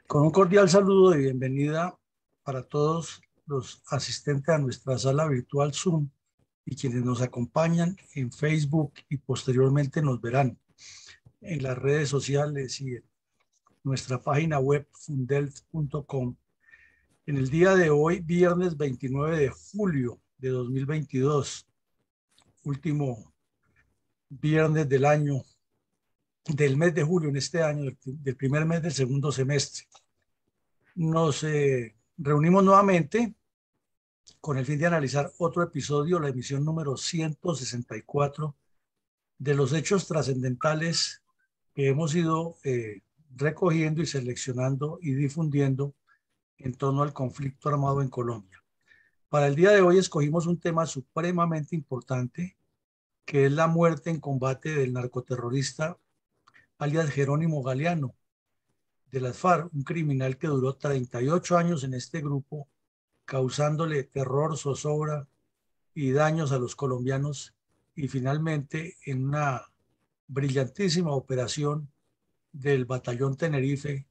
Con un cordial saludo y bienvenida para todos los asistentes a nuestra sala virtual Zoom y quienes nos acompañan en Facebook y posteriormente nos verán en las redes sociales y en nuestra página web fundelt.com. En el día de hoy, viernes 29 de julio de 2022, último viernes del año, del mes de julio en este año, del primer mes del segundo semestre. Nos reunimos nuevamente con el fin de analizar otro episodio, la emisión número 164 de los hechos trascendentales que hemos ido recogiendo y seleccionando y difundiendo en torno al conflicto armado en Colombia. Para el día de hoy escogimos un tema supremamente importante, que es la muerte en combate del narcoterrorista alias Jerónimo Galeano de las FARC, un criminal que duró 38 años en este grupo, causándole terror, zozobra y daños a los colombianos, y finalmente en una brillantísima operación del batallón Tenerife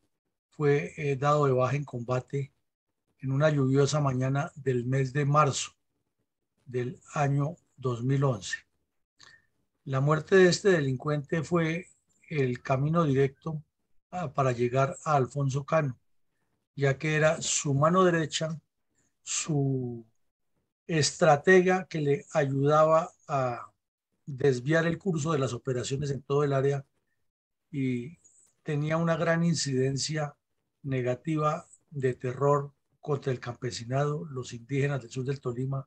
fue dado de baja en combate en una lluviosa mañana del mes de marzo del año 2011. La muerte de este delincuente fue el camino directo para llegar a Alfonso Cano, ya que era su mano derecha, su estratega que le ayudaba a desviar el curso de las operaciones en todo el área y tenía una gran incidencia negativa de terror contra el campesinado, los indígenas del sur del Tolima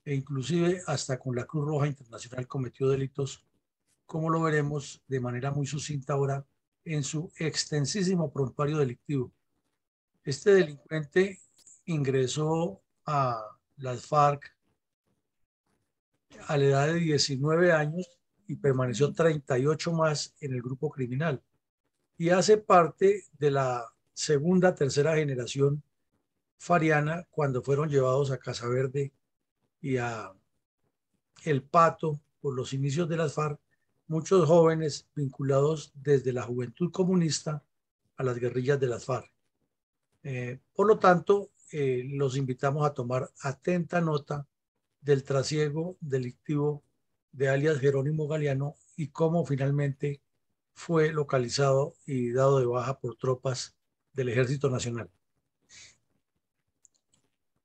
e inclusive hasta con la Cruz Roja Internacional cometió delitos, como lo veremos de manera muy sucinta ahora en su extensísimo prontuario delictivo. Este delincuente ingresó a las FARC a la edad de 19 años y permaneció 38 más en el grupo criminal. Y hace parte de la segunda, tercera generación fariana cuando fueron llevados a Casa Verde y a El Pato por los inicios de las FARC, muchos jóvenes vinculados desde la juventud comunista a las guerrillas de las FARC. Por lo tanto, los invitamos a tomar atenta nota del trasiego delictivo de alias Jerónimo Galeano y cómo finalmente fue localizado y dado de baja por tropas del Ejército Nacional.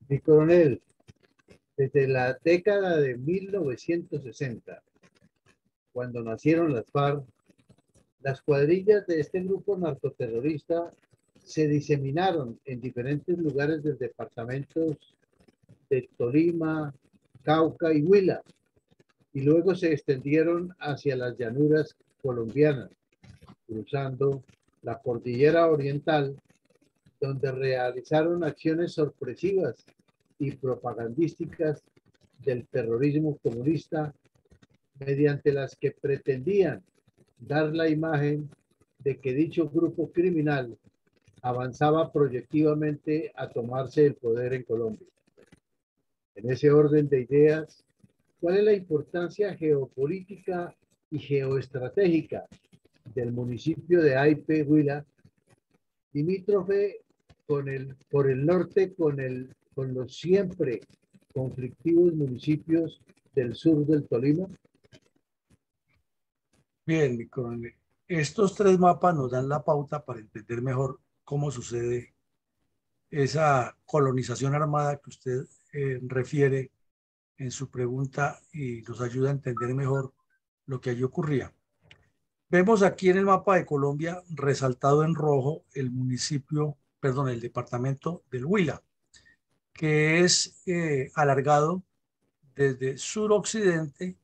Mi coronel, desde la década de 1960, cuando nacieron las FARC, las cuadrillas de este grupo narcoterrorista se diseminaron en diferentes lugares del departamentos de Tolima, Cauca y Huila, y luego se extendieron hacia las llanuras colombianas, cruzando la cordillera oriental, donde realizaron acciones sorpresivas y propagandísticas del terrorismo comunista, mediante las que pretendían dar la imagen de que dicho grupo criminal avanzaba proyectivamente a tomarse el poder en Colombia. En ese orden de ideas, ¿cuál es la importancia geopolítica y geoestratégica del municipio de Aipe, Huila, limítrofe por el norte con los siempre conflictivos municipios del sur del Tolima? Bien, mi coronel. Estos tres mapas nos dan la pauta para entender mejor cómo sucede esa colonización armada que usted refiere en su pregunta y nos ayuda a entender mejor lo que allí ocurría. Vemos aquí en el mapa de Colombia resaltado en rojo el municipio, perdón, el departamento del Huila, que es alargado desde suroccidente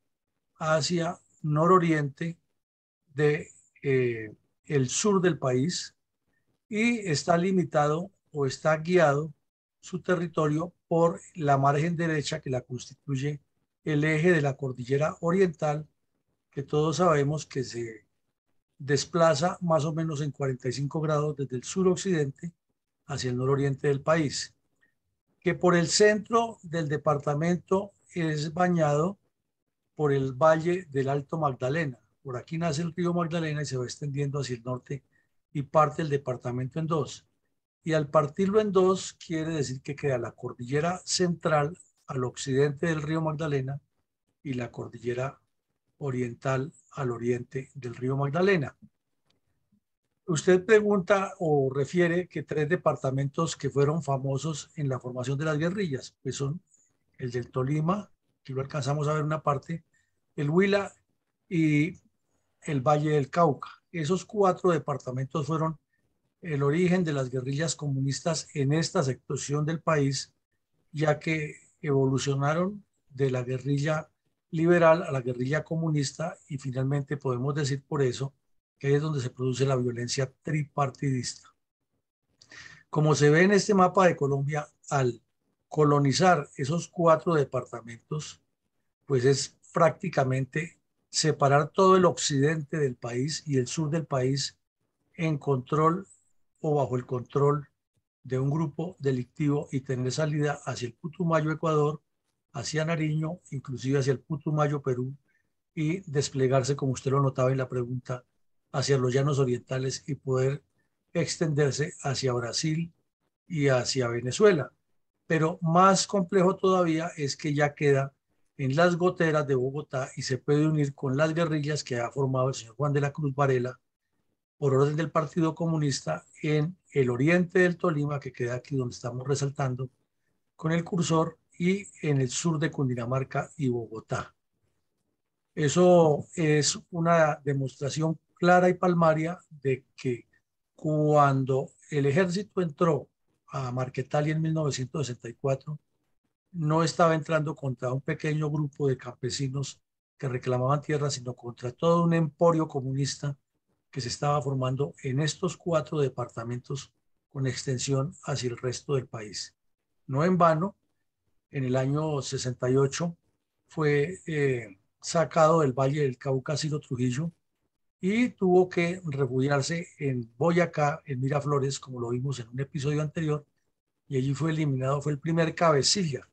hacia nororiente de el sur del país y está limitado o está guiado su territorio por la margen derecha que la constituye el eje de la cordillera oriental, que todos sabemos que se desplaza más o menos en 45 grados desde el suroccidente hacia el nororiente del país, que por el centro del departamento es bañado por el valle del Alto Magdalena. Por aquí nace el río Magdalena y se va extendiendo hacia el norte y parte el departamento en dos. Y al partirlo en dos, quiere decir que queda la cordillera central al occidente del río Magdalena y la cordillera oriental al oriente del río Magdalena. Usted pregunta o refiere que tres departamentos que fueron famosos en la formación de las guerrillas, pues son el del Tolima, que lo alcanzamos a ver una parte, el Huila y el Valle del Cauca. Esos cuatro departamentos fueron el origen de las guerrillas comunistas en esta sección del país, ya que evolucionaron de la guerrilla liberal a la guerrilla comunista y finalmente podemos decir por eso que ahí es donde se produce la violencia tripartidista. Como se ve en este mapa de Colombia, al colonizar esos cuatro departamentos, pues es prácticamente separar todo el occidente del país y el sur del país en control o bajo el control de un grupo delictivo y tener salida hacia el Putumayo, Ecuador, hacia Nariño, inclusive hacia el Putumayo, Perú, y desplegarse, como usted lo notaba en la pregunta, hacia los llanos orientales y poder extenderse hacia Brasil y hacia Venezuela. Pero más complejo todavía es que ya queda en las goteras de Bogotá y se puede unir con las guerrillas que ha formado el señor Juan de la Cruz Varela por orden del Partido Comunista en el oriente del Tolima, que queda aquí donde estamos resaltando con el cursor, y en el sur de Cundinamarca y Bogotá. Eso es una demostración clara y palmaria de que cuando el ejército entró a Marquetalia en 1964, no estaba entrando contra un pequeño grupo de campesinos que reclamaban tierra, sino contra todo un emporio comunista que se estaba formando en estos cuatro departamentos con extensión hacia el resto del país. No en vano, en el año 68 fue sacado del Valle del Cauca Ciro Trujillo y tuvo que refugiarse en Boyacá, en Miraflores, como lo vimos en un episodio anterior, y allí fue eliminado, fue el primer cabecilla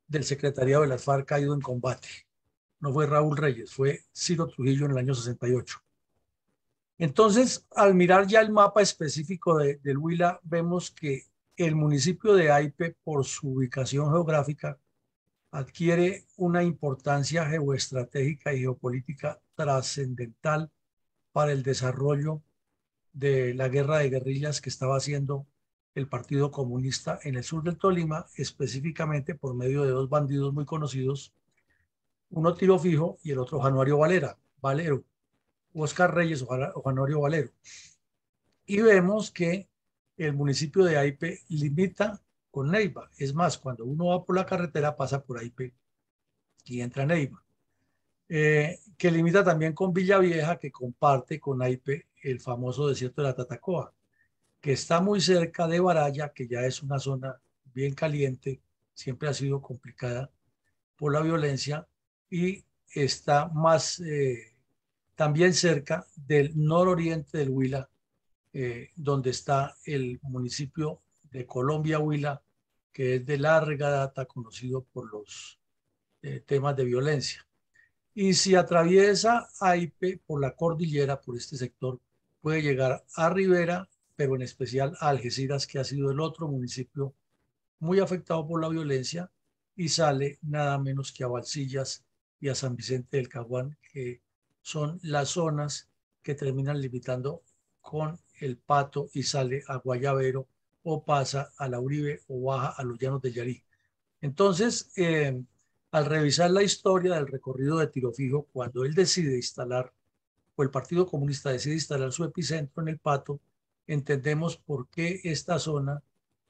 del secretariado de las FARC caído en combate. No fue Raúl Reyes, fue Ciro Trujillo en el año 68. Entonces, al mirar ya el mapa específico del Huila, vemos que el municipio de Aipe, por su ubicación geográfica, adquiere una importancia geoestratégica y geopolítica trascendental para el desarrollo de la guerra de guerrillas que estaba haciendo el Partido Comunista en el sur del Tolima, específicamente por medio de dos bandidos muy conocidos, uno Tiro Fijo y el otro Januario Valero, Oscar Reyes o Januario Valero. Y vemos que el municipio de Aipe limita con Neiva. Es más, cuando uno va por la carretera pasa por Aipe y entra a Neiva. Que limita también con Villavieja, que comparte con Aipe el famoso desierto de la Tatacoa, que está muy cerca de Baraya, que ya es una zona bien caliente, siempre ha sido complicada por la violencia, y está más también cerca del nororiente del Huila, donde está el municipio de Colombia Huila, que es de larga data conocido por los temas de violencia. Y si atraviesa Aipe por la cordillera, por este sector, puede llegar a Rivera, pero en especial a Algeciras, que ha sido el otro municipio muy afectado por la violencia, y sale nada menos que a Balsillas y a San Vicente del Caguán, que son las zonas que terminan limitando con el Pato y sale a Guayabero o pasa a la Uribe o baja a los Llanos de Yarí. Entonces, al revisar la historia del recorrido de Tiro Fijo, cuando él decide instalar, o el Partido Comunista decide instalar su epicentro en el Pato, entendemos por qué esta zona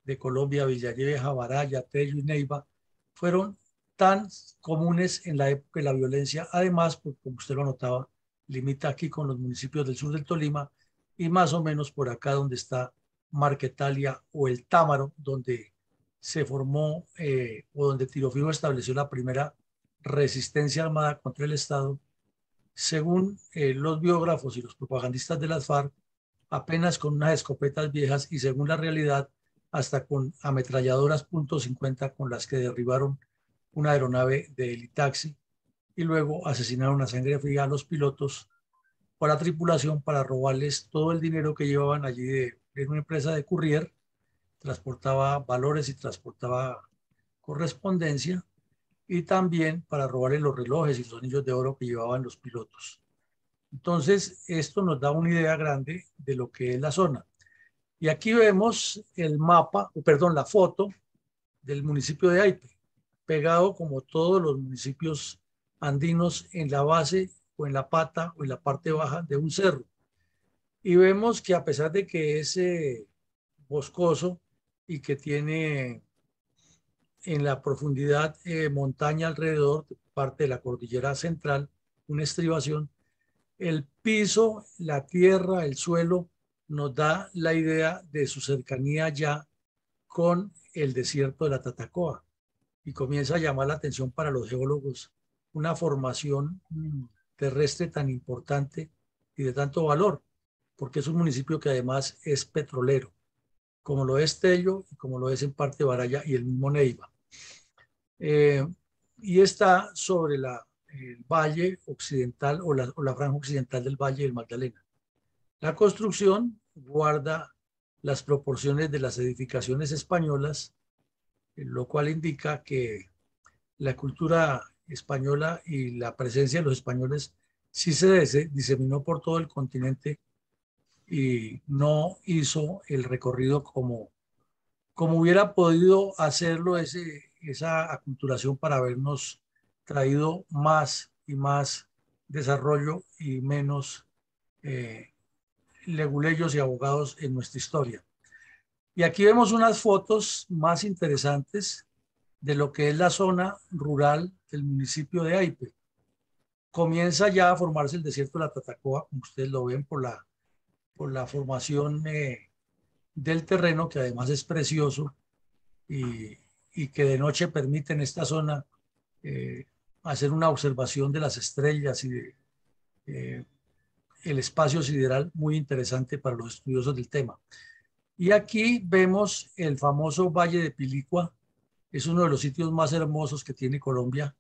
de Colombia, Villavieja, Baraya, Tello y Neiva, fueron tan comunes en la época de la violencia. Además, pues, como usted lo notaba, limita aquí con los municipios del sur del Tolima y más o menos por acá donde está Marquetalia o el Támaro, donde se formó o donde Tiro Fijo estableció la primera resistencia armada contra el Estado. Según los biógrafos y los propagandistas de las FARC, apenas con unas escopetas viejas y según la realidad, hasta con ametralladoras .50 con las que derribaron una aeronave de Elitaxi y luego asesinaron a sangre fría a los pilotos o a la tripulación para robarles todo el dinero que llevaban allí de una empresa de courier, transportaba valores y transportaba correspondencia, y también para robarle los relojes y los anillos de oro que llevaban los pilotos. Entonces, esto nos da una idea grande de lo que es la zona. Y aquí vemos el mapa, o perdón, la foto del municipio de Aipe, pegado como todos los municipios andinos en la base o en la pata o en la parte baja de un cerro. Y vemos que a pesar de que es boscoso y que tiene en la profundidad montaña alrededor, parte de la cordillera central, una estribación, el piso, la tierra, el suelo, nos da la idea de su cercanía ya con el desierto de la Tatacoa, y comienza a llamar la atención para los geólogos una formación terrestre tan importante y de tanto valor, porque es un municipio que además es petrolero, como lo es Tello y como lo es en parte Baraya y el mismo Neiva. Eh, y está sobre el valle occidental o la franja occidental del Valle del Magdalena. La construcción guarda las proporciones de las edificaciones españolas, lo cual indica que la cultura española y la presencia de los españoles sí se diseminó por todo el continente y no hizo el recorrido como hubiera podido hacerlo esa aculturación para habernos traído más y más desarrollo y menos eh, leguleyos y abogados en nuestra historia. Y aquí vemos unas fotos más interesantes de lo que es la zona rural del municipio de Aipe. Comienza ya a formarse el desierto de la Tatacoa, como ustedes lo ven por la formación del terreno, que además es precioso y, y que de noche permite en esta zona eh, hacer una observación de las estrellas y de el espacio sideral muy interesante para los estudiosos del tema. Y aquí vemos el famoso Valle de Pilicua, es uno de los sitios más hermosos que tiene Colombia.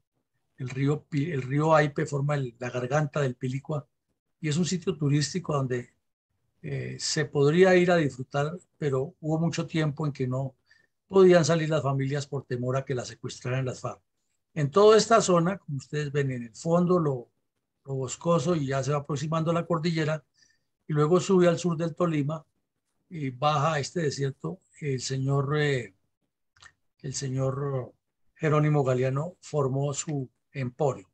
El río Aipe forma la garganta del Pilicua y es un sitio turístico donde se podría ir a disfrutar, pero hubo mucho tiempo en que no podían salir las familias por temor a que las secuestraran las FARC. En toda esta zona, como ustedes ven en el fondo, lo boscoso, y ya se va aproximando a la cordillera, y luego sube al sur del Tolima y baja a este desierto. El señor Jerónimo Galeano formó su emporio.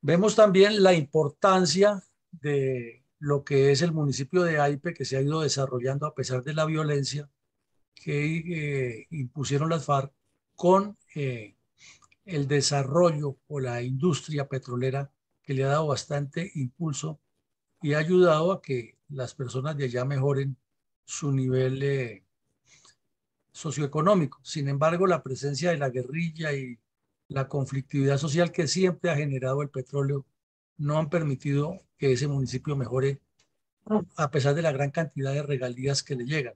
Vemos también la importancia de lo que es el municipio de Aipe, que se ha ido desarrollando a pesar de la violencia que impusieron las FARC con el desarrollo o la industria petrolera, que le ha dado bastante impulso y ha ayudado a que las personas de allá mejoren su nivel socioeconómico. Sin embargo, la presencia de la guerrilla y la conflictividad social que siempre ha generado el petróleo no han permitido que ese municipio mejore, a pesar de la gran cantidad de regalías que le llegan.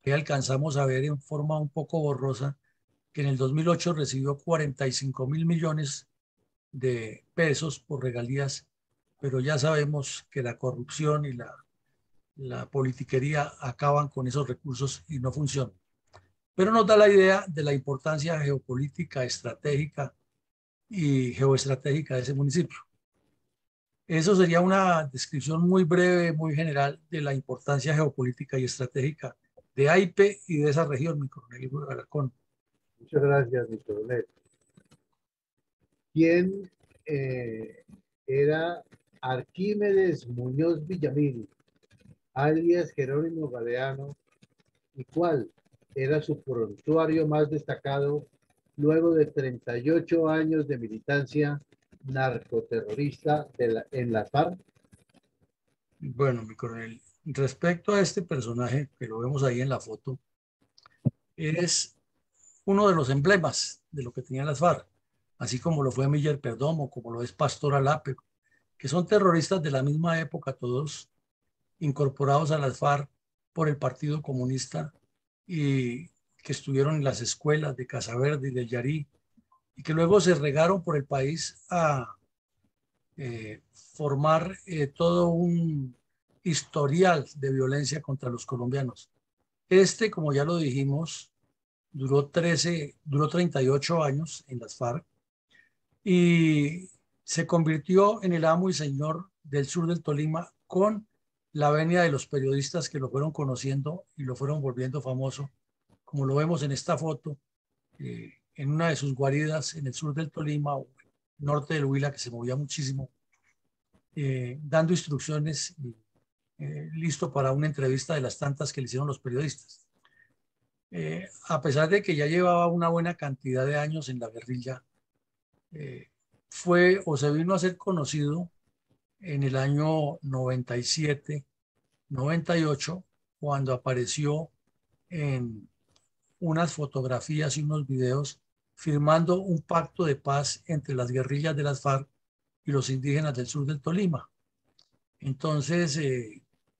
Que alcanzamos a ver en forma un poco borrosa que en el 2008 recibió 45.000 millones de pesos por regalías, pero ya sabemos que la corrupción y la politiquería acaban con esos recursos y no funcionan. Pero nos da la idea de la importancia geopolítica, estratégica y geoestratégica de ese municipio. Eso sería una descripción muy breve, muy general de la importancia geopolítica y estratégica de Aipe y de esa región, mi coronel Alarcón. Muchas gracias, mi coronel. ¿Quién era Arquímedes Muñoz Villamil, alias Jerónimo Galeano, y cuál era su prontuario más destacado luego de 38 años de militancia narcoterrorista en la FARC? Bueno, mi coronel, respecto a este personaje que lo vemos ahí en la foto, es uno de los emblemas de lo que tenían las FARC, así como lo fue Miller Perdomo, como lo es Pastor Alape, que son terroristas de la misma época, todos incorporados a las FARC por el Partido Comunista, y que estuvieron en las escuelas de Casa Verde y del Yarí, y que luego se regaron por el país formar todo un historial de violencia contra los colombianos. Como ya lo dijimos, duró 38 años en las FARC y se convirtió en el amo y señor del sur del Tolima con la venia de los periodistas que lo fueron conociendo y lo fueron volviendo famoso, como lo vemos en esta foto, en una de sus guaridas en el sur del Tolima, o norte del Huila, que se movía muchísimo, dando instrucciones, listo para una entrevista de las tantas que le hicieron los periodistas. A pesar de que ya llevaba una buena cantidad de años en la guerrilla, fue o se vino a ser conocido en el año 97, 98, cuando apareció en unas fotografías y unos videos firmando un pacto de paz entre las guerrillas de las FARC y los indígenas del sur del Tolima. Entonces,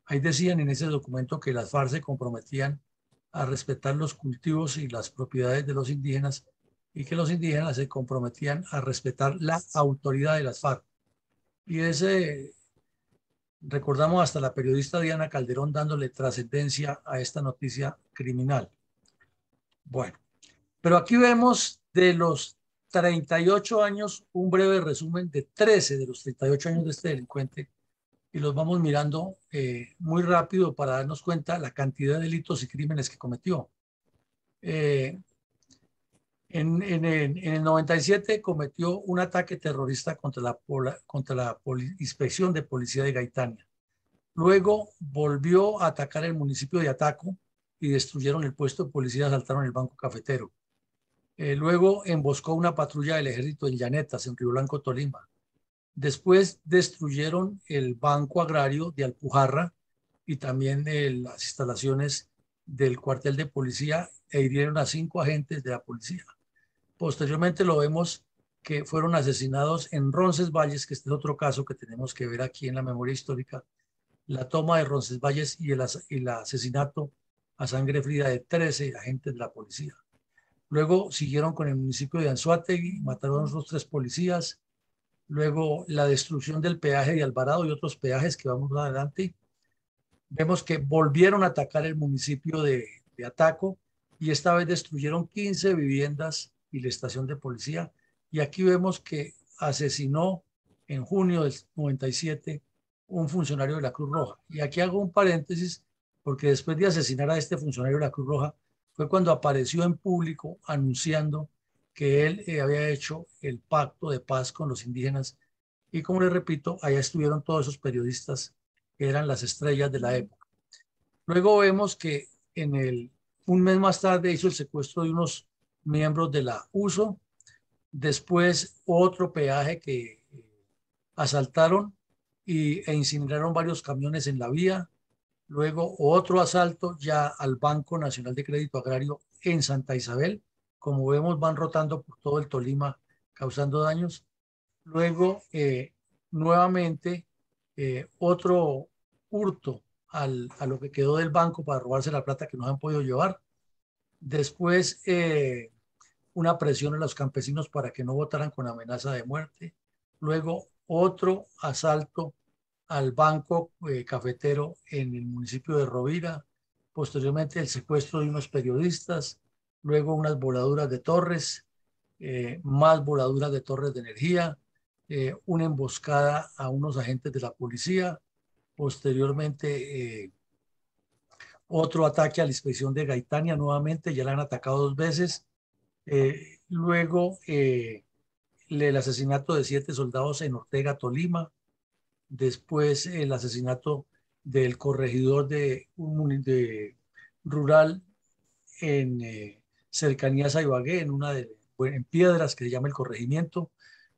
ahí decían en ese documento que las FARC se comprometían a respetar los cultivos y las propiedades de los indígenas y que los indígenas se comprometían a respetar la autoridad de las FARC. Y recordamos hasta la periodista Diana Calderón dándole trascendencia a esta noticia criminal. Bueno, pero aquí vemos de los 38 años un breve resumen de 13 de los 38 años de este delincuente y los vamos mirando muy rápido para darnos cuenta la cantidad de delitos y crímenes que cometió. En el 97 cometió un ataque terrorista contra la Inspección de Policía de Gaitania. Luego volvió a atacar el municipio de Ataco y destruyeron el puesto de policía, asaltaron el banco cafetero. Luego emboscó una patrulla del ejército en Llanetas, en Río Blanco, Tolima. Después destruyeron el banco agrario de Alpujarra y también las instalaciones del cuartel de policía e hirieron a 5 agentes de la policía. Posteriormente lo vemos que fueron asesinados en Roncesvalles, que este es otro caso que tenemos que ver aquí en la memoria histórica, la toma de Roncesvalles y el asesinato a sangre fría de 13 agentes de la policía. Luego siguieron con el municipio de Anzoátegui, mataron a otros 3 policías. Luego la destrucción del peaje de Alvarado y otros peajes que vamos adelante. Vemos que volvieron a atacar el municipio de Ataco y esta vez destruyeron 15 viviendas y la estación de policía. Y aquí vemos que asesinó en junio del 97 un funcionario de la Cruz Roja. Y aquí hago un paréntesis porque después de asesinar a este funcionario de la Cruz Roja fue cuando apareció en público anunciando que él había hecho el pacto de paz con los indígenas. Y como les repito, allá estuvieron todos esos periodistas que eran las estrellas de la época. Luego vemos que un mes más tarde hizo el secuestro de unos miembros de la USO, después otro peaje que asaltaron e incineraron varios camiones en la vía, luego otro asalto ya al Banco Nacional de Crédito Agrario en Santa Isabel, como vemos van rotando por todo el Tolima causando daños, luego nuevamente otro hurto a lo que quedó del banco para robarse la plata que no han podido llevar. Después, una presión a los campesinos para que no votaran con amenaza de muerte. Luego, otro asalto al banco cafetero en el municipio de Rovira. Posteriormente, el secuestro de unos periodistas. Luego, unas voladuras de torres, más voladuras de torres de energía. Una emboscada a unos agentes de la policía. Posteriormente, otro ataque a la inspección de Gaitania nuevamente, ya la han atacado 2 veces. Luego, el asesinato de 7 soldados en Ortega, Tolima. Después, el asesinato del corregidor de rural en cercanías a Ibagué, en Piedras, que se llama el corregimiento.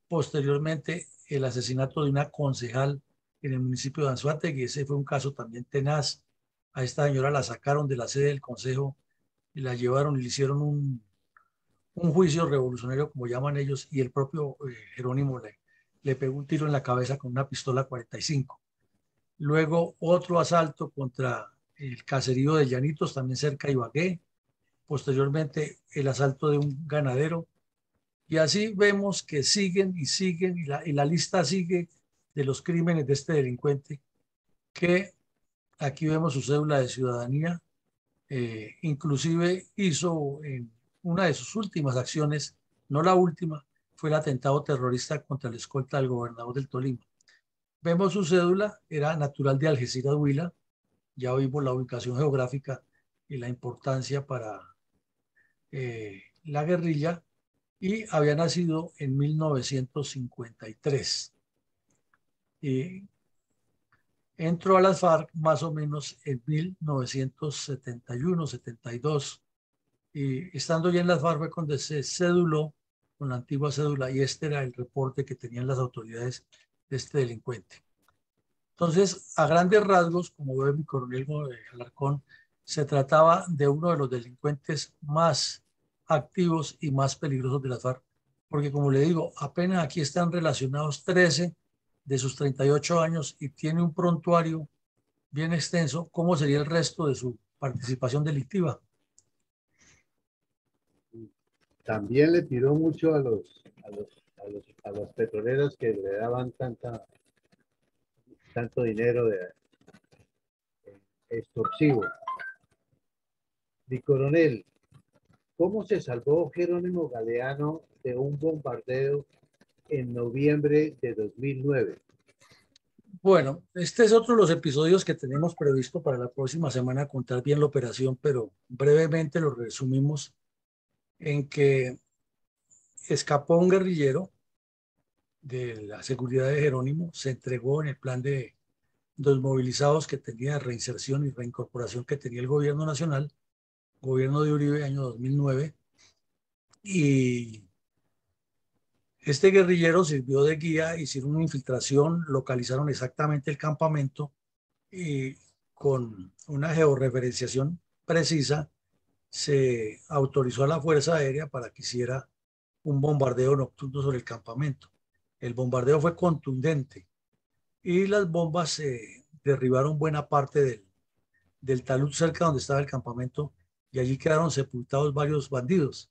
Posteriormente, el asesinato de una concejal en el municipio de Anzoátegui. Ese fue un caso también tenaz. A esta señora la sacaron de la sede del consejo y la llevaron y le hicieron un juicio revolucionario, como llaman ellos, y el propio Jerónimo le pegó un tiro en la cabeza con una pistola 45. Luego otro asalto contra el caserío de Llanitos, también cerca de Ibagué. Posteriormente el asalto de un ganadero. Y así vemos que siguen y siguen y la lista sigue de los crímenes de este delincuente, que aquí vemos su cédula de ciudadanía. Inclusive hizo en una de sus últimas acciones, no la última, fue el atentado terrorista contra la escolta del gobernador del Tolima. Vemos su cédula, era natural de Algeciras, Huila. Ya vimos la ubicación geográfica y la importancia para la guerrilla, y había nacido en 1953. Entró a las FARC más o menos en 1971-72, y estando ya en las FARC fue cuando se ceduló con la antigua cédula, y este era el reporte que tenían las autoridades de este delincuente. Entonces, a grandes rasgos, como ve mi coronel Alarcón, se trataba de uno de los delincuentes más activos y más peligrosos de las FARC, porque como le digo, apenas aquí están relacionados 13 de sus 38 años y tiene un prontuario bien extenso. ¿Cómo sería el resto de su participación delictiva? También le tiró mucho a las petroleras que le daban tanto dinero extorsivo. Mi coronel, ¿cómo se salvó Jerónimo Galeano de un bombardeo en noviembre de 2009? Bueno, este es otro de los episodios que tenemos previsto para la próxima semana, contar bien la operación, pero brevemente lo resumimos en que escapó un guerrillero de la seguridad de Jerónimo, se entregó en el plan de los movilizados que tenía, reinserción y reincorporación que tenía el gobierno nacional, gobierno de Uribe, año 2009, y este guerrillero sirvió de guía, hicieron una infiltración, localizaron exactamente el campamento, y con una georreferenciación precisa se autorizó a la Fuerza Aérea para que hiciera un bombardeo nocturno sobre el campamento. El bombardeo fue contundente y las bombas derribaron buena parte del talud cerca donde estaba el campamento, y allí quedaron sepultados varios bandidos.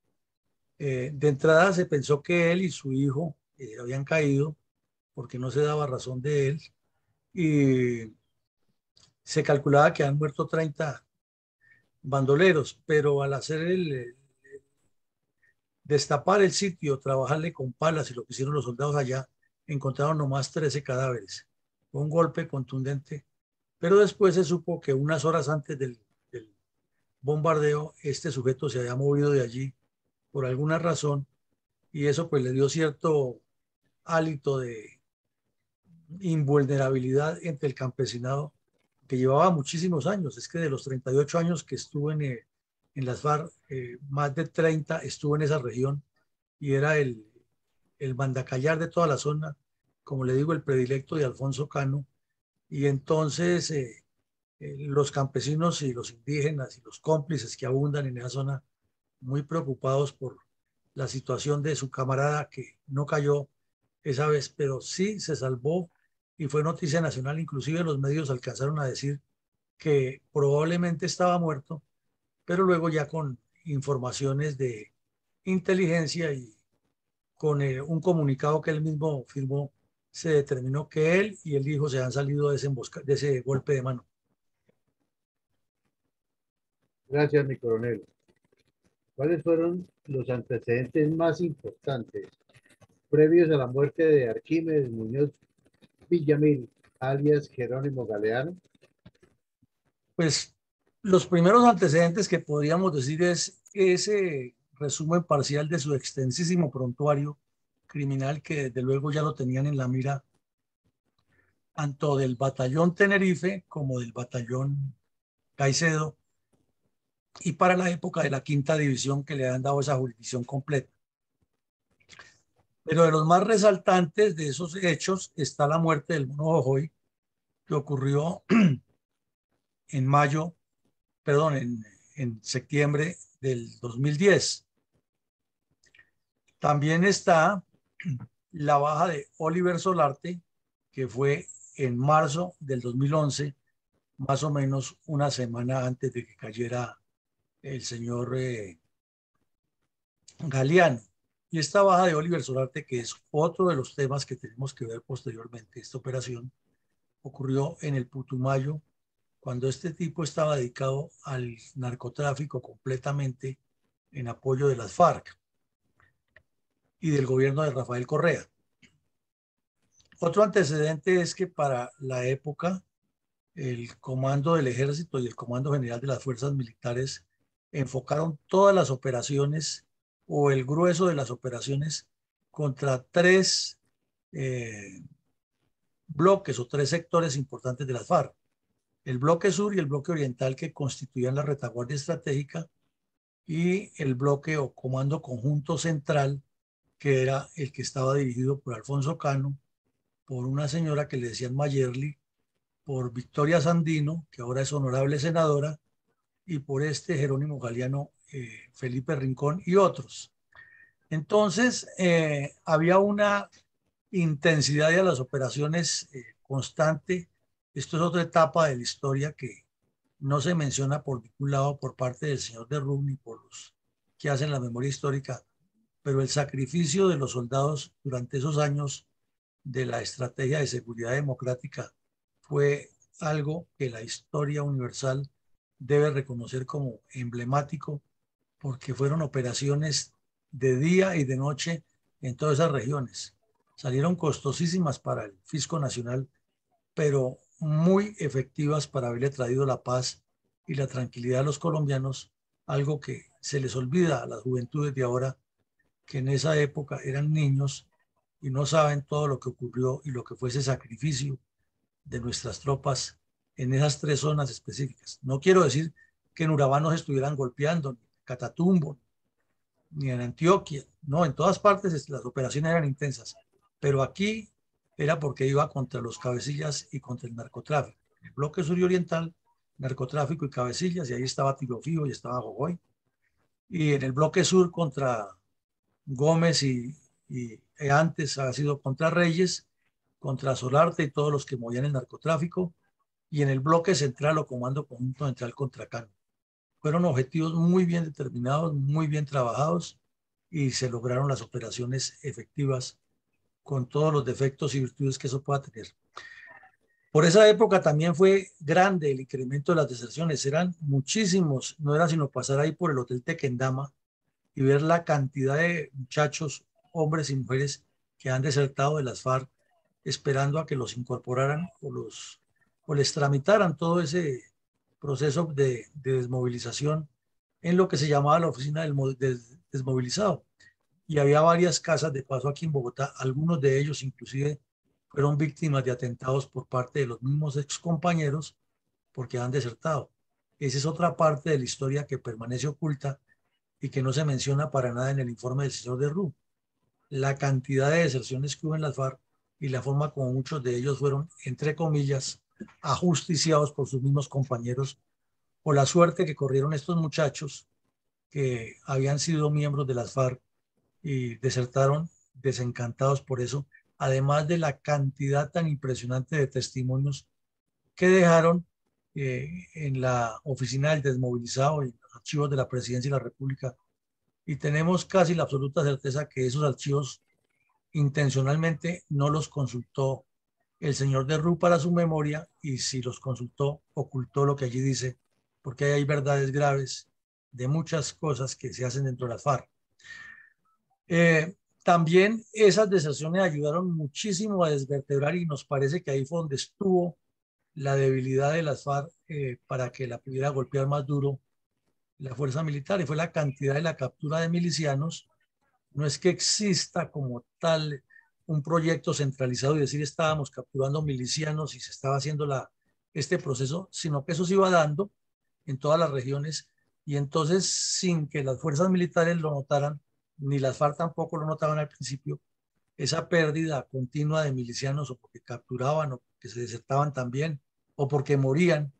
De entrada se pensó que él y su hijo habían caído porque no se daba razón de él, y se calculaba que han muerto 30 bandoleros, pero al hacer destapar el sitio, trabajarle con palas y lo que hicieron los soldados allá, encontraron nomás 13 cadáveres. Fue un golpe contundente, pero después se supo que unas horas antes del bombardeo, este sujeto se había movido de allí por alguna razón, y eso pues le dio cierto hálito de invulnerabilidad entre el campesinado, que llevaba muchísimos años. Es que de los 38 años que estuvo en las FARC, más de 30 estuvo en esa región, y era el mandacallar de toda la zona, como le digo, el predilecto de Alfonso Cano. Y entonces los campesinos y los indígenas y los cómplices que abundan en esa zona, muy preocupados por la situación de su camarada, que no cayó esa vez, pero sí se salvó y fue noticia nacional. Inclusive los medios alcanzaron a decir que probablemente estaba muerto, pero luego ya con informaciones de inteligencia y con un comunicado que él mismo firmó, se determinó que él y el hijo se han salido de ese golpe de mano. Gracias, mi coronel. ¿Cuáles fueron los antecedentes más importantes previos a la muerte de Arquímedes Muñoz Villamil, alias Jerónimo Galeano? Pues los primeros antecedentes que podríamos decir es ese resumen parcial de su extensísimo prontuario criminal, que desde luego ya lo tenían en la mira tanto del batallón Tenerife como del batallón Caicedo, y para la época de la quinta división, que le han dado esa jurisdicción completa. Pero de los más resaltantes de esos hechos está la muerte del Mono Jojoy, que ocurrió en mayo, perdón, en septiembre del 2010. También está la baja de Oliver Solarte, que fue en marzo del 2011, más o menos una semana antes de que cayera el señor Galeano. Y esta baja de Oliver Solarte, que es otro de los temas que tenemos que ver posteriormente, esta operación ocurrió en el Putumayo, cuando este tipo estaba dedicado al narcotráfico completamente en apoyo de las FARC y del gobierno de Rafael Correa. Otro antecedente es que para la época el comando del ejército y el comando general de las fuerzas militares enfocaron todas las operaciones o el grueso de las operaciones contra tres eh, bloques o tres sectores importantes de las FARC. El bloque sur y el bloque oriental, que constituían la retaguardia estratégica, y el bloque o comando conjunto central, que era el que estaba dirigido por Alfonso Cano, por una señora que le decían Mayerly, por Victoria Sandino, que ahora es honorable senadora, y por este Jerónimo Galeano, Felipe Rincón y otros. Entonces, había una intensidad de las operaciones constante. Esto es otra etapa de la historia que no se menciona por ningún lado por parte del señor de Rum ni por los que hacen la memoria histórica, pero el sacrificio de los soldados durante esos años de la estrategia de seguridad democrática fue algo que la historia universal debe reconocer como emblemático, porque fueron operaciones de día y de noche en todas esas regiones. Salieron costosísimas para el Fisco Nacional, pero muy efectivas para haberle traído la paz y la tranquilidad a los colombianos, algo que se les olvida a las juventudes de ahora, que en esa época eran niños y no saben todo lo que ocurrió y lo que fue ese sacrificio de nuestras tropas en esas tres zonas específicas. No quiero decir que en Urabá nos estuvieran golpeando, ni en Catatumbo, ni en Antioquia, no, en todas partes las operaciones eran intensas, pero aquí era porque iba contra los cabecillas y contra el narcotráfico. En el bloque sur y oriental, narcotráfico y cabecillas, y ahí estaba Tiro Fijo y estaba Jogoy, y en el bloque sur contra Gómez y antes ha sido contra Reyes, contra Solarte y todos los que movían el narcotráfico, y en el bloque central o comando conjunto central contra Cano. Fueron objetivos muy bien determinados, muy bien trabajados, y se lograron las operaciones efectivas con todos los defectos y virtudes que eso pueda tener. Por esa época también fue grande el incremento de las deserciones, eran muchísimos, no era sino pasar ahí por el Hotel Tequendama y ver la cantidad de muchachos, hombres y mujeres que han desertado de las FARC esperando a que los incorporaran o les tramitaran todo ese proceso de desmovilización en lo que se llamaba la oficina del desmovilizado. Y había varias casas de paso aquí en Bogotá, algunos de ellos inclusive fueron víctimas de atentados por parte de los mismos excompañeros porque han desertado. Esa es otra parte de la historia que permanece oculta y que no se menciona para nada en el informe del señor de Rú. La cantidad de deserciones que hubo en las FARC y la forma como muchos de ellos fueron, entre comillas, ajusticiados por sus mismos compañeros, o la suerte que corrieron estos muchachos que habían sido miembros de las FARC y desertaron desencantados por eso, además de la cantidad tan impresionante de testimonios que dejaron en la oficina del desmovilizado y en los archivos de la Presidencia de la República. Y tenemos casi la absoluta certeza que esos archivos intencionalmente no los consultó el señor de Rú para su memoria, y si los consultó, ocultó lo que allí dice, porque hay verdades graves de muchas cosas que se hacen dentro de las FARC. También esas deserciones ayudaron muchísimo a desvertebrar, y nos parece que ahí fue donde estuvo la debilidad de las FARC para que la pudiera golpear más duro la fuerza militar, y fue la cantidad de la captura de milicianos. No es que exista como tal un proyecto centralizado y decir estábamos capturando milicianos y se estaba haciendo este proceso, sino que eso se iba dando en todas las regiones, y entonces sin que las fuerzas militares lo notaran, ni las FARC tampoco lo notaban al principio, esa pérdida continua de milicianos, o porque capturaban o porque se desertaban también, o porque morían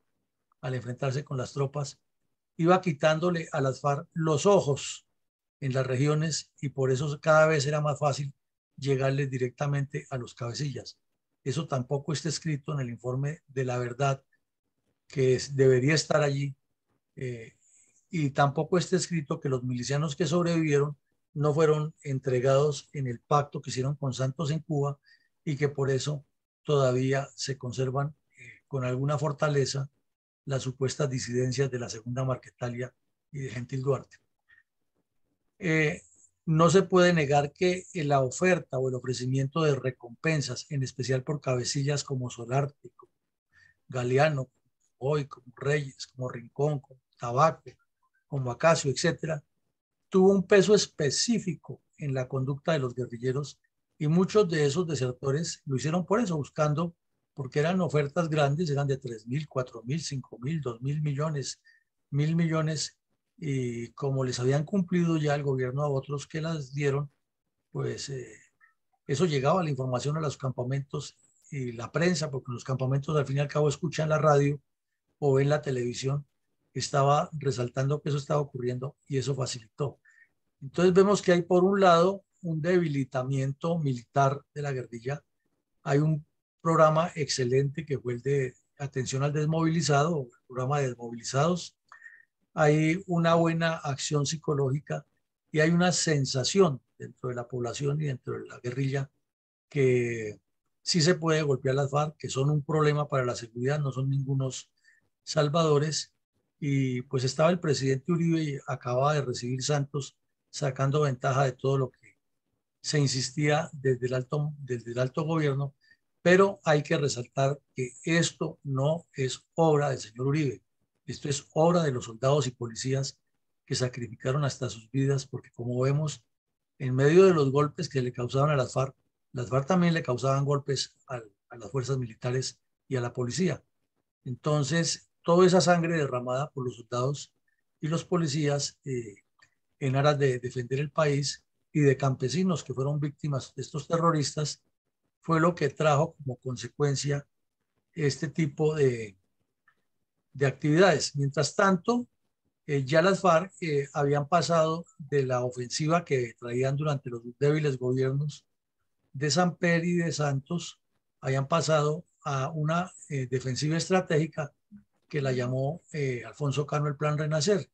al enfrentarse con las tropas, iba quitándole a las FARC los ojos en las regiones, y por eso cada vez era más fácil llegarles directamente a los cabecillas. Eso tampoco está escrito en el informe de la verdad, que debería estar allí, y tampoco está escrito que los milicianos que sobrevivieron no fueron entregados en el pacto que hicieron con Santos en Cuba y que por eso todavía se conservan con alguna fortaleza las supuestas disidencias de la Segunda Marquetalia y de Gentil Duarte. Eh, no se puede negar que la oferta o el ofrecimiento de recompensas, en especial por cabecillas como Solarte, como Galeano, Hoy, como Reyes, como Rincón, como Tabaco, como Acacio, etcétera, tuvo un peso específico en la conducta de los guerrilleros y muchos de esos desertores lo hicieron por eso, buscando, porque eran ofertas grandes, eran de 3.000, 4.000, 5.000, 2.000 millones, 1.000 millones, y como les habían cumplido ya el gobierno a otros que las dieron, pues eso llegaba a la información a los campamentos y la prensa, porque los campamentos al fin y al cabo escuchan la radio o ven la televisión, estaba resaltando que eso estaba ocurriendo y eso facilitó. Entonces vemos que hay por un lado un debilitamiento militar de la guerrilla, hay un programa excelente que fue el de atención al desmovilizado, el programa de desmovilizados, hay una buena acción psicológica y hay una sensación dentro de la población y dentro de la guerrilla que sí se puede golpear las FARC, que son un problema para la seguridad, no son ningunos salvadores. Y pues estaba el presidente Uribe y acababa de recibir Santos sacando ventaja de todo lo que se insistía desde el alto gobierno, pero hay que resaltar que esto no es obra del señor Uribe, esto es obra de los soldados y policías que sacrificaron hasta sus vidas, porque como vemos, en medio de los golpes que le causaban a las FARC también le causaban golpes a las fuerzas militares y a la policía. Entonces, toda esa sangre derramada por los soldados y los policías en aras de defender el país y de campesinos que fueron víctimas de estos terroristas fue lo que trajo como consecuencia este tipo de actividades. Mientras tanto, ya las FARC habían pasado de la ofensiva que traían durante los débiles gobiernos de Samper y de Santos, habían pasado a una defensiva estratégica que la llamó Alfonso Cano el Plan Renacer,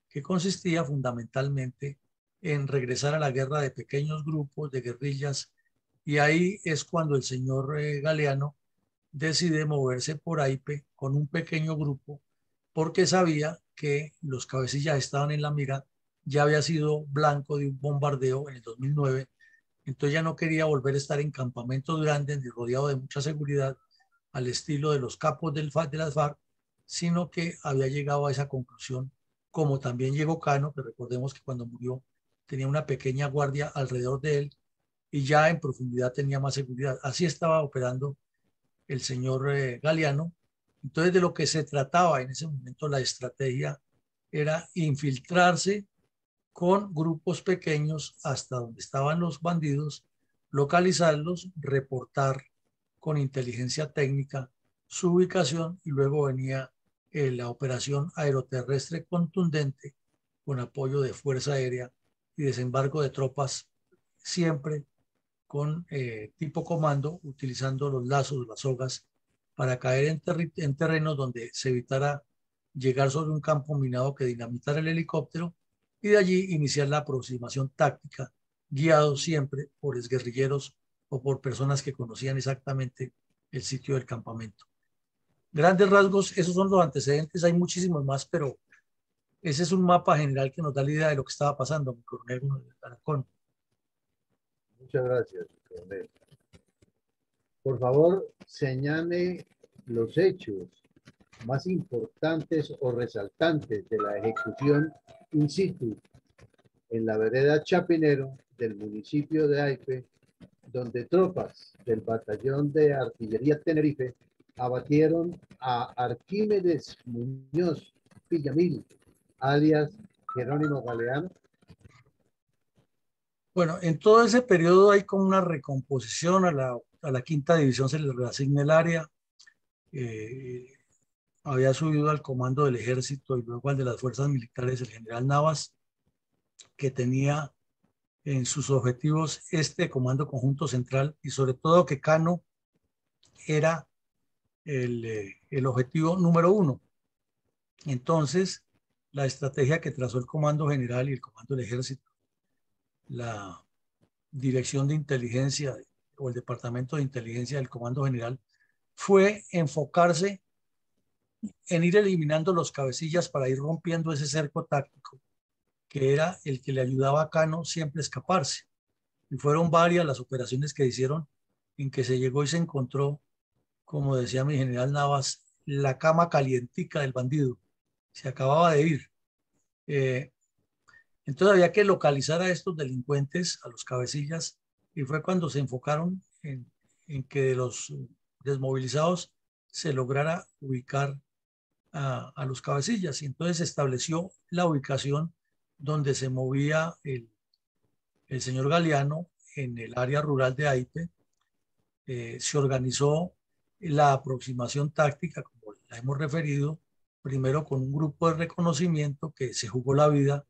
que consistía fundamentalmente en regresar a la guerra de pequeños grupos de guerrillas, y ahí es cuando el señor Galeano decide moverse por Aipe con un pequeño grupo porque sabía que los cabecillas estaban en la mira, ya había sido blanco de un bombardeo en el 2009, entonces ya no quería volver a estar en campamentos grandes ni rodeado de mucha seguridad al estilo de los capos de las FARC, sino que había llegado a esa conclusión, como también llegó Cano, que recordemos que cuando murió tenía una pequeña guardia alrededor de él y ya en profundidad tenía más seguridad. Así estaba operando el señor Galeano. Entonces, de lo que se trataba en ese momento, la estrategia era infiltrarse con grupos pequeños hasta donde estaban los bandidos, localizarlos, reportar con inteligencia técnica su ubicación y luego venía la operación aeroterrestre contundente con apoyo de Fuerza Aérea y desembarco de tropas siempre con tipo comando, utilizando los lazos, las sogas, para caer en terrenos donde se evitara llegar sobre un campo minado que dinamitara el helicóptero y de allí iniciar la aproximación táctica, guiado siempre por exguerrilleros o por personas que conocían exactamente el sitio del campamento. Grandes rasgos, esos son los antecedentes, hay muchísimos más, pero ese es un mapa general que nos da la idea de lo que estaba pasando, mi coronel Alarcón. Muchas gracias, coronel. Por favor, señale los hechos más importantes o resaltantes de la ejecución in situ en la vereda Chapinero del municipio de Aipe, donde tropas del batallón de artillería Tenerife abatieron a Arquímedes Muñoz Villamil, alias Jerónimo Galeano. Bueno, en todo ese periodo hay como una recomposición a la quinta división, se le reasigna el área, eh, había subido al comando del ejército y luego al de las fuerzas militares el general Navas, que tenía en sus objetivos este comando conjunto central y sobre todo que Cano era el objetivo número uno. Entonces, la estrategia que trazó el comando general y el comando del ejército la Dirección de Inteligencia o el Departamento de Inteligencia del Comando General fue enfocarse en ir eliminando los cabecillas para ir rompiendo ese cerco táctico que era el que le ayudaba a Cano siempre a escaparse. Y fueron varias las operaciones que hicieron en que se llegó y se encontró, como decía mi general Navas, la cama calientica del bandido. Se acababa de ir. Eh, entonces había que localizar a estos delincuentes, a los cabecillas, y fue cuando se enfocaron en que de los desmovilizados se lograra ubicar a los cabecillas. Y entonces se estableció la ubicación donde se movía el señor Galeano en el área rural de Aipe. Se organizó la aproximación táctica, como la hemos referido, primero con un grupo de reconocimiento que se jugó la vida.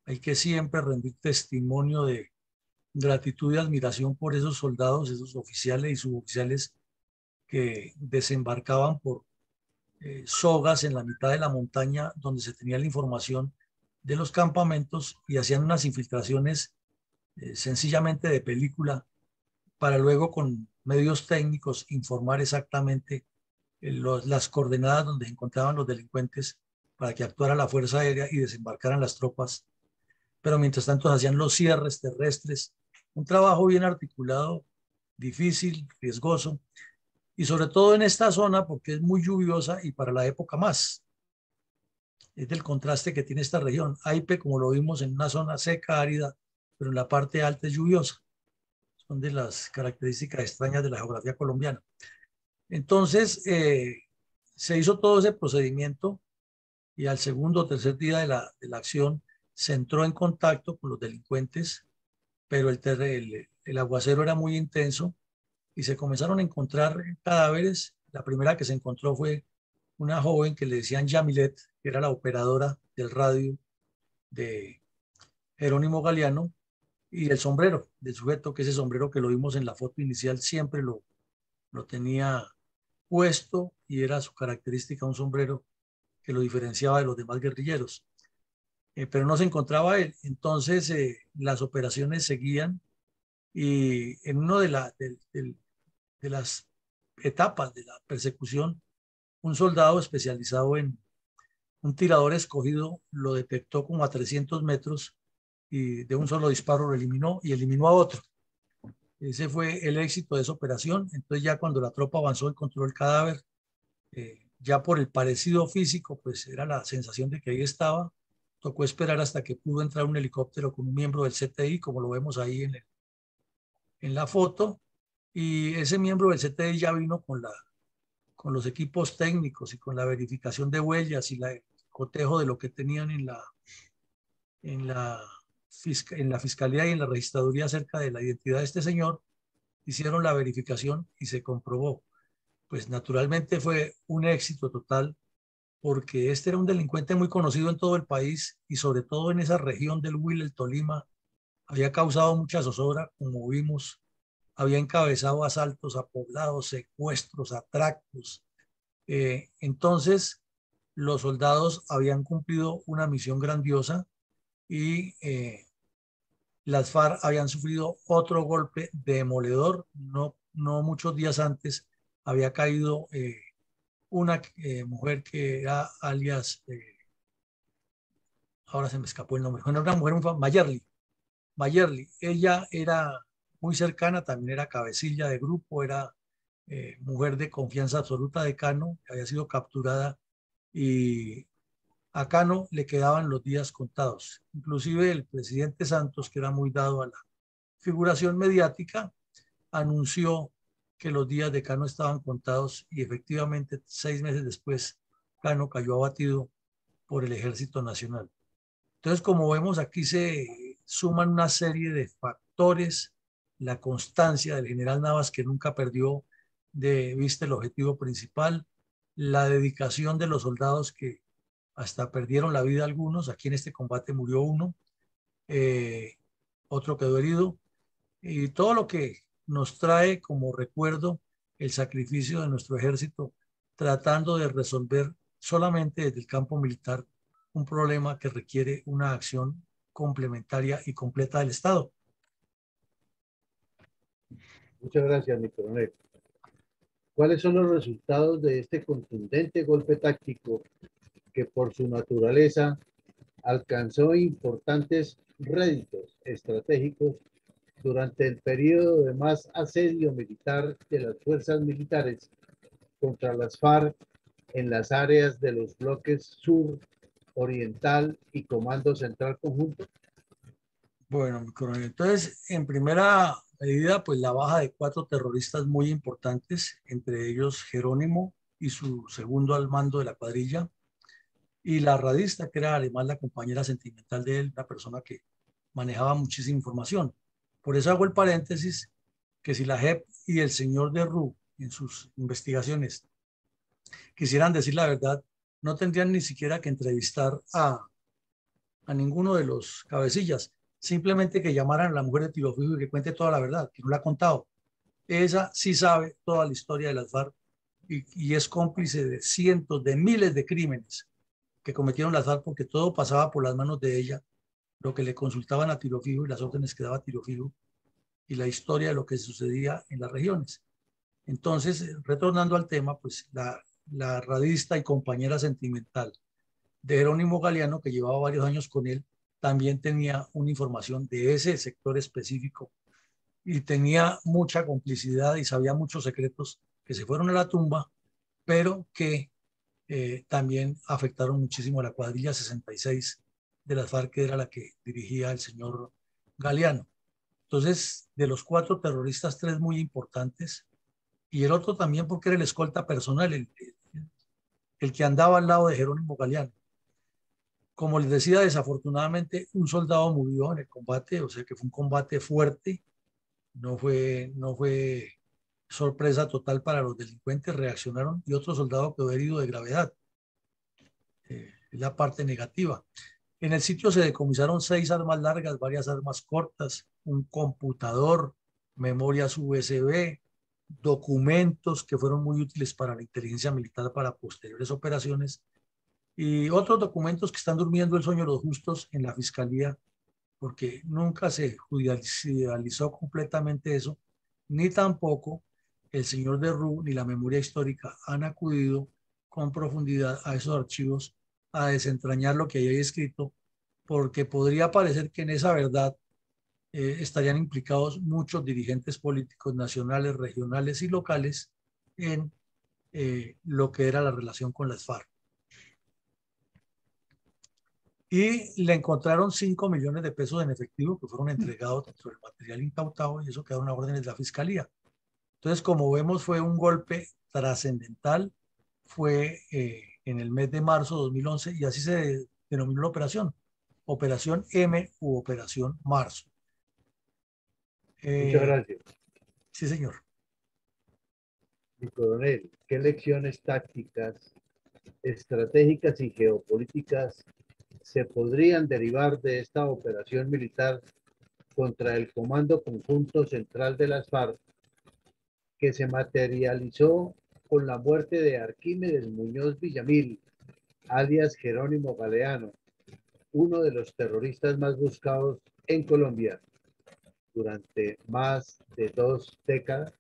Hay que siempre rendir testimonio de gratitud y admiración por esos soldados, esos oficiales y suboficiales que desembarcaban por sogas en la mitad de la montaña donde se tenía la información de los campamentos y hacían unas infiltraciones sencillamente de película para luego con medios técnicos informar exactamente las coordenadas donde se encontraban los delincuentes para que actuara la Fuerza Aérea y desembarcaran las tropas. Pero mientras tanto hacían los cierres terrestres, un trabajo bien articulado, difícil, riesgoso, y sobre todo en esta zona porque es muy lluviosa y para la época más. Es del contraste que tiene esta región. Aipe, como lo vimos, en una zona seca, árida, pero en la parte alta es lluviosa. Son de las características extrañas de la geografía colombiana. Entonces, se hizo todo ese procedimiento y al segundo o tercer día de la acción se entró en contacto con los delincuentes, pero el aguacero era muy intenso y se comenzaron a encontrar cadáveres. La primera que se encontró fue una joven que le decían Yamilet, que era la operadora del radio de Jerónimo Galeano, y el sombrero del sujeto, que ese sombrero que lo vimos en la foto inicial siempre lo tenía puesto y era su característica un sombrero que lo diferenciaba de los demás guerrilleros. Pero no se encontraba él. Entonces las operaciones seguían y en una de las etapas de la persecución, un soldado especializado en un tirador escogido lo detectó como a 300 metros y de un solo disparo lo eliminó y eliminó a otro. Ese fue el éxito de esa operación. Entonces ya cuando la tropa avanzó encontró el cadáver, ya por el parecido físico, pues era la sensación de que ahí estaba. Tocó esperar hasta que pudo entrar un helicóptero con un miembro del CTI, como lo vemos ahí en la foto, y ese miembro del CTI ya vino con los equipos técnicos y con la verificación de huellas y el cotejo de lo que tenían en la, en la fiscalía y en la registraduría acerca de la identidad de este señor. Hicieron la verificación y se comprobó. Pues naturalmente fue un éxito total porque este era un delincuente muy conocido en todo el país y sobre todo en esa región del Huila, el Tolima, había causado mucha zozobra, como vimos, había encabezado asaltos a poblados, secuestros, atracos. Entonces, los soldados habían cumplido una misión grandiosa y las FARC habían sufrido otro golpe demoledor. No muchos días antes había caído una mujer que era alias, ahora se me escapó el nombre, bueno, una mujer muy famosa, Mayerly. Mayerly, ella era muy cercana, también era cabecilla de grupo, era mujer de confianza absoluta de Cano, había sido capturada y a Cano le quedaban los días contados. Inclusive el presidente Santos, que era muy dado a la figuración mediática, anunció que los días de Cano estaban contados y efectivamente 6 meses después Cano cayó abatido por el Ejército Nacional. Entonces, como vemos, aquí se suman una serie de factores, la constancia del general Navas, que nunca perdió de vista el objetivo principal, la dedicación de los soldados que hasta perdieron la vida algunos, aquí en este combate murió uno, eh, otro quedó herido, y todo lo que nos trae como recuerdo el sacrificio de nuestro ejército tratando de resolver solamente desde el campo militar un problema que requiere una acción complementaria y completa del Estado. Muchas gracias, mi coronel. ¿Cuáles son los resultados de este contundente golpe táctico que por su naturaleza alcanzó importantes réditos estratégicos durante el periodo de más asedio militar de las fuerzas militares contra las FARC en las áreas de los bloques sur, oriental y comando central conjunto? Bueno, mi coronel, entonces, en primera medida, pues la baja de 4 terroristas muy importantes, entre ellos Jerónimo y su segundo al mando de la cuadrilla, y la radista, que era además la compañera sentimental de él, una persona que manejaba muchísima información. Por eso hago el paréntesis que si la JEP y el señor de Rú en sus investigaciones quisieran decir la verdad, no tendrían ni siquiera que entrevistar a ninguno de los cabecillas, simplemente que llamaran a la mujer de Tiro Fijo y que cuente toda la verdad, que no la ha contado. Esa sí sabe toda la historia de las FARC y es cómplice de cientos, de miles de crímenes que cometieron las FARC porque todo pasaba por las manos de ella, lo que le consultaban a Tiro Fijo y las órdenes que daba Tiro Fijo y la historia de lo que sucedía en las regiones. Entonces, retornando al tema, pues la radista y compañera sentimental de Jerónimo Galeano, que llevaba varios años con él, también tenía una información de ese sector específico y tenía mucha complicidad y sabía muchos secretos que se fueron a la tumba, pero que también afectaron muchísimo a la cuadrilla 66 de las FARC, que era la que dirigía el señor Galeano. Entonces, de los 4 terroristas, 3 muy importantes, y el otro también porque era el escolta personal, el que andaba al lado de Jerónimo Galeano. Como les decía, desafortunadamente un soldado murió en el combate, o sea que fue un combate fuerte, no fue sorpresa total para los delincuentes, reaccionaron y otro soldado quedó herido de gravedad. Es la parte negativa. En el sitio se decomisaron 6 armas largas, varias armas cortas, un computador, memorias USB, documentos que fueron muy útiles para la inteligencia militar para posteriores operaciones y otros documentos que están durmiendo el sueño de los justos en la fiscalía porque nunca se judicializó completamente eso, ni tampoco el señor de Rú ni la memoria histórica han acudido con profundidad a esos archivos a desentrañar lo que hay escrito, porque podría parecer que en esa verdad estarían implicados muchos dirigentes políticos nacionales, regionales y locales en lo que era la relación con las FARC. Y le encontraron 5 millones de pesos en efectivo que fueron entregados dentro del material incautado y eso quedaron a órdenes de la fiscalía. Entonces, como vemos, fue un golpe trascendental, fue en el mes de marzo de 2011 y así se denominó la operación, Operación M u Operación Marzo. Muchas gracias. Sí, señor. Mi coronel, ¿qué lecciones tácticas, estratégicas y geopolíticas se podrían derivar de esta operación militar contra el Comando Conjunto Central de las FARC, que se materializó con la muerte de Arquímedes Muñoz Villamil, alias Jerónimo Galeano, uno de los terroristas más buscados en Colombia durante más de 2 décadas?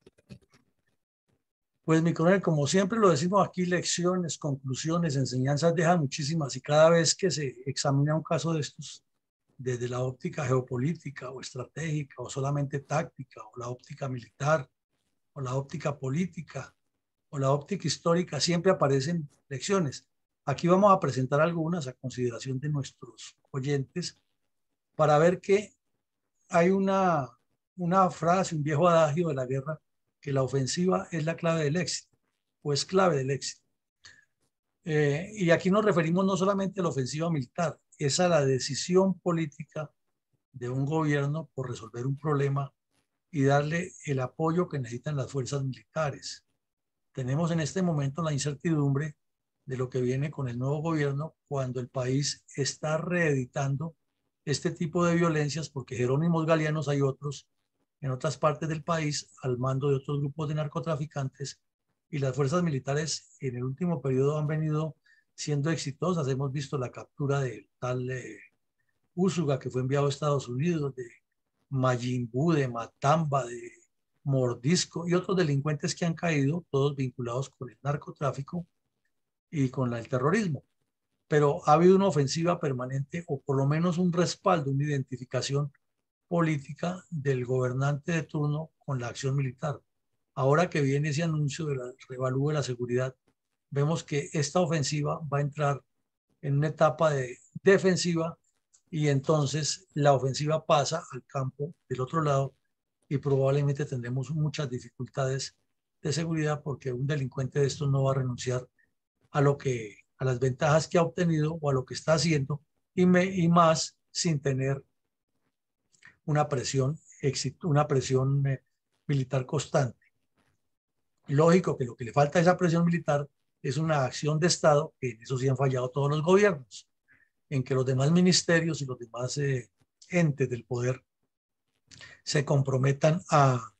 Pues mi coronel, como siempre lo decimos aquí, lecciones, conclusiones, enseñanzas dejan muchísimas y cada vez que se examina un caso de estos, desde la óptica geopolítica o estratégica o solamente táctica o la óptica militar o la óptica política o la óptica histórica, siempre aparecen lecciones. Aquí vamos a presentar algunas a consideración de nuestros oyentes para ver que hay una frase, un viejo adagio de la guerra, que la ofensiva es la clave del éxito o es clave del éxito. Y aquí nos referimos no solamente a la ofensiva militar, es a la decisión política de un gobierno por resolver un problema y darle el apoyo que necesitan las fuerzas militares. Tenemos en este momento la incertidumbre de lo que viene con el nuevo gobierno cuando el país está reeditando este tipo de violencias porque Jerónimos Galeanos hay otros en otras partes del país al mando de otros grupos de narcotraficantes y las fuerzas militares en el último periodo han venido siendo exitosas. Hemos visto la captura del tal Úsuga, que fue enviado a Estados Unidos, de Mayimbu, de Matamba, de Mordisco y otros delincuentes que han caído, todos vinculados con el narcotráfico y con el terrorismo. Pero ha habido una ofensiva permanente o por lo menos un respaldo, una identificación política del gobernante de turno con la acción militar. Ahora que viene ese anuncio de la revalúo de la seguridad, vemos que esta ofensiva va a entrar en una etapa de defensiva y entonces la ofensiva pasa al campo del otro lado y probablemente tendremos muchas dificultades de seguridad porque un delincuente de estos no va a renunciar a las ventajas que ha obtenido o a lo que está haciendo y más sin tener una presión militar constante. Lógico que lo que le falta a esa presión militar es una acción de Estado, que en eso sí han fallado todos los gobiernos, en que los demás ministerios y los demás entes del poder se comprometan a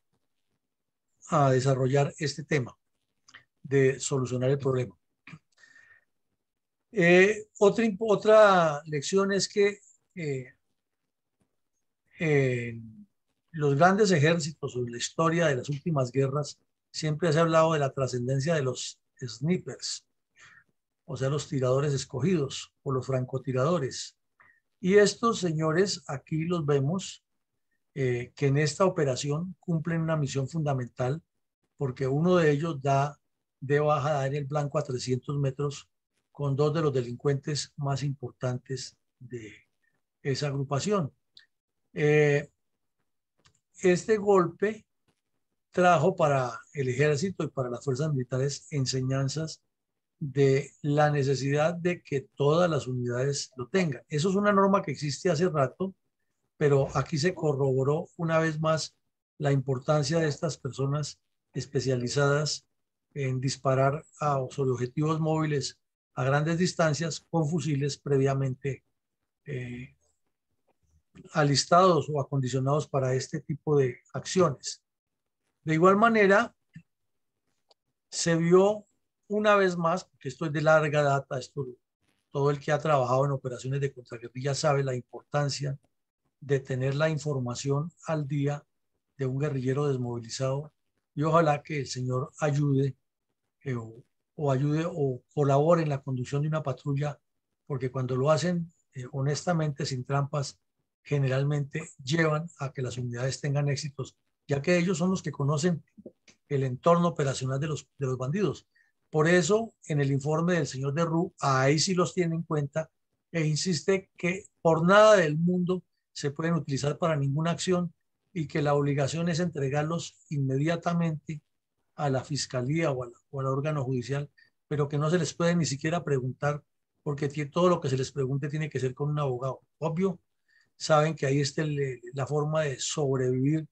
desarrollar este tema de solucionar el problema. Otra lección es que los grandes ejércitos o en la historia de las últimas guerras siempre se ha hablado de la trascendencia de los snipers, o sea, los tiradores escogidos o los francotiradores. Y estos señores aquí los vemos que en esta operación cumplen una misión fundamental porque uno de ellos da de baja en el blanco a 300 metros con dos de los delincuentes más importantes de esa agrupación. Este golpe trajo para el ejército y para las fuerzas militares enseñanzas de la necesidad de que todas las unidades lo tengan. Eso es una norma que existe hace rato, pero aquí se corroboró una vez más la importancia de estas personas especializadas en disparar sobre objetivos móviles a grandes distancias con fusiles previamente alistados o acondicionados para este tipo de acciones. De igual manera, se vio una vez más, porque esto es de larga data, todo el que ha trabajado en operaciones de contraguerrilla sabe la importancia de tener la información al día de un guerrillero desmovilizado y ojalá que el Señor ayude ayude o colabore en la conducción de una patrulla, porque cuando lo hacen honestamente, sin trampas, generalmente llevan a que las unidades tengan éxitos, ya que ellos son los que conocen el entorno operacional de los bandidos. Por eso, en el informe del señor de Roux, ahí sí los tiene en cuenta e insiste que por nada del mundo se pueden utilizar para ninguna acción y que la obligación es entregarlos inmediatamente a la fiscalía o al órgano judicial, pero que no se les puede ni siquiera preguntar, porque todo lo que se les pregunte tiene que ser con un abogado. Obvio, saben que ahí está la forma de sobrevivir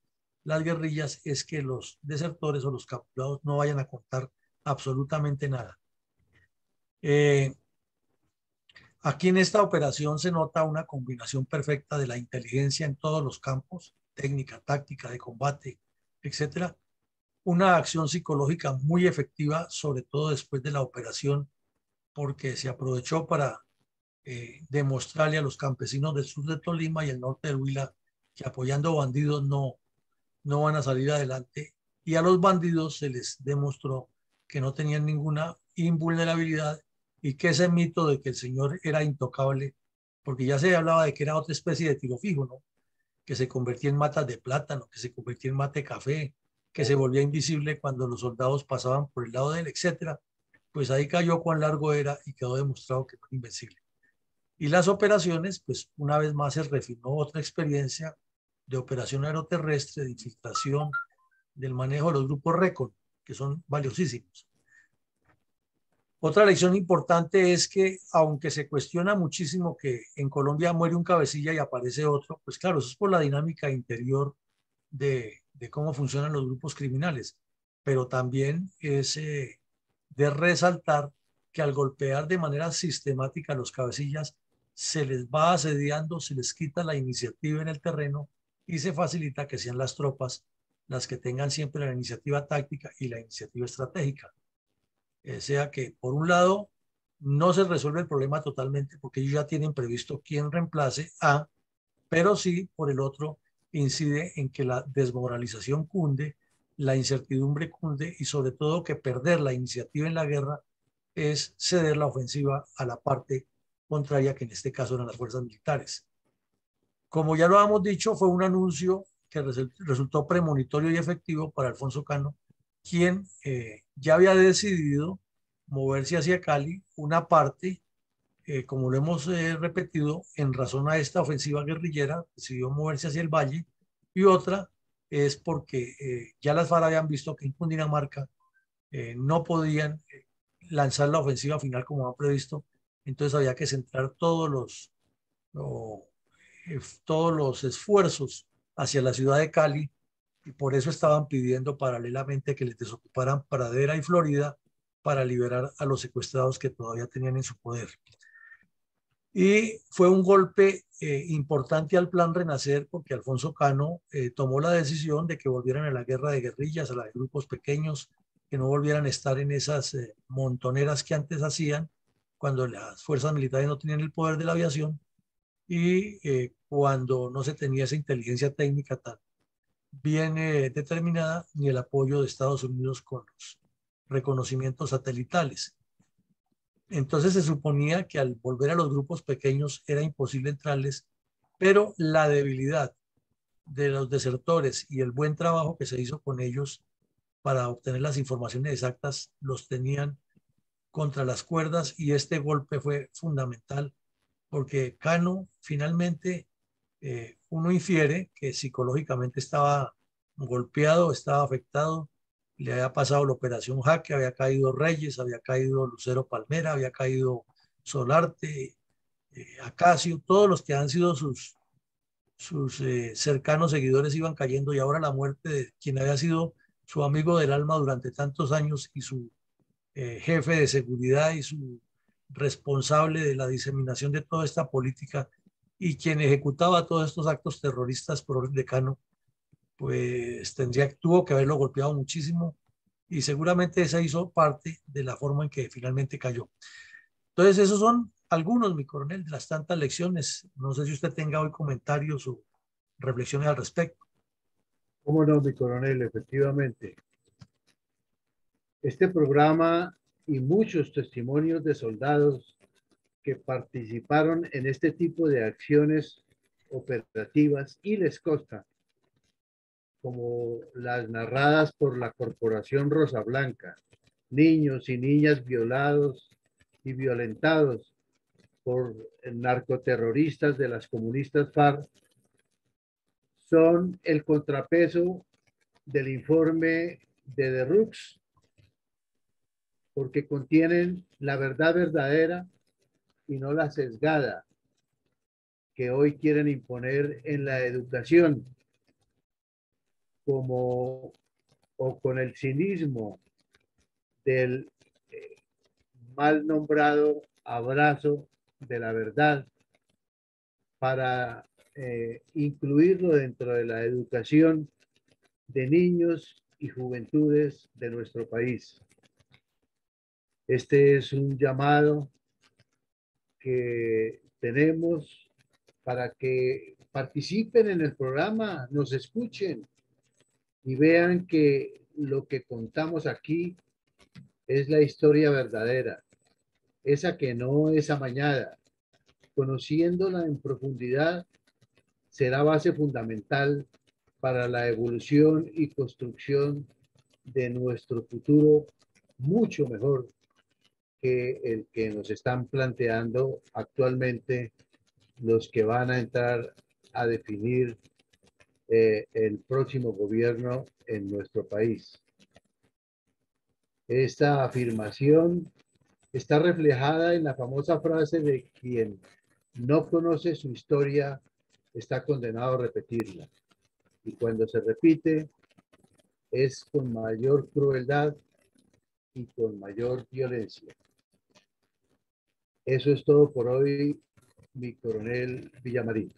las guerrillas, es que los desertores o los capturados no vayan a contar absolutamente nada. Aquí en esta operación se nota una combinación perfecta de la inteligencia en todos los campos, técnica, táctica, de combate, etcétera. Una acción psicológica muy efectiva, sobre todo después de la operación, porque se aprovechó para demostrarle a los campesinos del sur de Tolima y el norte del Huila que apoyando bandidos no van a salir adelante, y a los bandidos se les demostró que no tenían ninguna invulnerabilidad y que ese mito de que el señor era intocable, porque ya se hablaba de que era otra especie de tiro fijo, ¿no? Que se convertía en matas de plátano, que se convertía en mate de café, que se volvía invisible cuando los soldados pasaban por el lado de él, etcétera. Pues ahí cayó cuán largo era y quedó demostrado que no era invencible. Y las operaciones, pues una vez más se refinó otra experiencia de operación aeroterrestre, de infiltración, del manejo de los grupos RECON, que son valiosísimos. Otra lección importante es que, aunque se cuestiona muchísimo que en Colombia muere un cabecilla y aparece otro, pues claro, eso es por la dinámica interior de cómo funcionan los grupos criminales, pero también es de resaltar que al golpear de manera sistemática a los cabecillas, se les va asediando, se les quita la iniciativa en el terreno y se facilita que sean las tropas las que tengan siempre la iniciativa táctica y la iniciativa estratégica. Sea que, por un lado, no se resuelve el problema totalmente porque ellos ya tienen previsto quién reemplace a pero sí, por el otro, incide en que la desmoralización cunde, la incertidumbre cunde y sobre todo que perder la iniciativa en la guerra es ceder la ofensiva a la parte contraria, que en este caso eran las fuerzas militares. Como ya lo hemos dicho, fue un anuncio que resultó premonitorio y efectivo para Alfonso Cano, quien ya había decidido moverse hacia Cali, una parte, como lo hemos repetido, en razón a esta ofensiva guerrillera, decidió moverse hacia el valle, y otra es porque ya las FARC habían visto que en Cundinamarca no podían lanzar la ofensiva final como han previsto, entonces había que centrar lo- todos los esfuerzos hacia la ciudad de Cali, y por eso estaban pidiendo paralelamente que les desocuparan Pradera y Florida para liberar a los secuestrados que todavía tenían en su poder. Y fue un golpe importante al Plan Renacer, porque Alfonso Cano tomó la decisión de que volvieran a la guerra de guerrillas, a la de grupos pequeños, que no volvieran a estar en esas montoneras que antes hacían, cuando las fuerzas militares no tenían el poder de la aviación y cuando no se tenía esa inteligencia técnica tan bien determinada, ni el apoyo de Estados Unidos con los reconocimientos satelitales. Entonces se suponía que al volver a los grupos pequeños era imposible entrarles, pero la debilidad de los desertores y el buen trabajo que se hizo con ellos para obtener las informaciones exactas los tenían contra las cuerdas, y este golpe fue fundamental porque Cano finalmente, uno infiere que psicológicamente estaba golpeado, estaba afectado, le había pasado la operación Jaque, había caído Reyes, había caído Lucero Palmera, había caído Solarte, Acacio, todos los que han sido sus cercanos seguidores iban cayendo, y ahora la muerte de quien había sido su amigo del alma durante tantos años y su jefe de seguridad y su responsable de la diseminación de toda esta política y quien ejecutaba todos estos actos terroristas por orden de Cano, pues tuvo que haberlo golpeado muchísimo, y seguramente esa hizo parte de la forma en que finalmente cayó. Entonces, esos son algunos, mi coronel, de las tantas lecciones. No sé si usted tenga hoy comentarios o reflexiones al respecto. ¿Cómo no, mi coronel? Efectivamente. Este programa y muchos testimonios de soldados que participaron en este tipo de acciones operativas y les consta, como las narradas por la Corporación Rosa Blanca, niños y niñas violados y violentados por narcoterroristas de las comunistas FARC, son el contrapeso del informe de Derrux, porque contienen la verdad verdadera y no la sesgada que hoy quieren imponer en la educación, como o con el cinismo del mal nombrado abrazo de la verdad para incluirlo dentro de la educación de niños y juventudes de nuestro país. Este es un llamado que tenemos para que participen en el programa, nos escuchen y vean que lo que contamos aquí es la historia verdadera, esa que no es amañada. Conociéndola en profundidad será base fundamental para la evolución y construcción de nuestro futuro mucho mejor que el que nos están planteando actualmente los que van a entrar a definir el próximo gobierno en nuestro país. Esta afirmación está reflejada en la famosa frase de quien no conoce su historia está condenado a repetirla. Y cuando se repite es con mayor crueldad y con mayor violencia. Eso es todo por hoy, mi coronel Villamarín.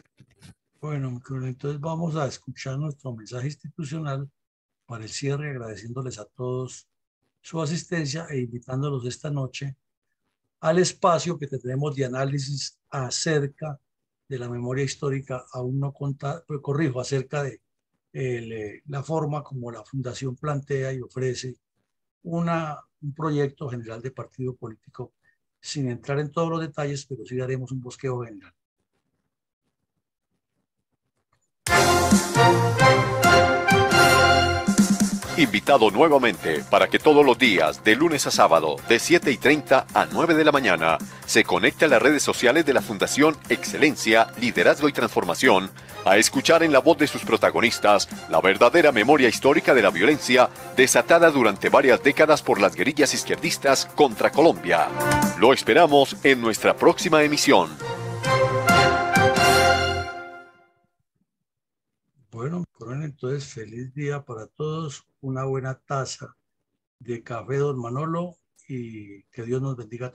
Bueno, mi coronel, entonces vamos a escuchar nuestro mensaje institucional para el cierre, agradeciéndoles a todos su asistencia e invitándolos esta noche al espacio que tendremos de análisis acerca de la memoria histórica, aún no corrijo, acerca de la forma como la Fundación plantea y ofrece un proyecto general de partido político, sin entrar en todos los detalles, pero sí daremos un bosquejo general. Invitado nuevamente para que todos los días, de lunes a sábado, de 7:30 a 9 de la mañana, se conecte a las redes sociales de la Fundación Excelencia, Liderazgo y Transformación, a escuchar en la voz de sus protagonistas la verdadera memoria histórica de la violencia desatada durante varias décadas por las guerrillas izquierdistas contra Colombia. Lo esperamos en nuestra próxima emisión. Bueno, entonces feliz día para todos, una buena taza de café, don Manolo, y que Dios nos bendiga a todos.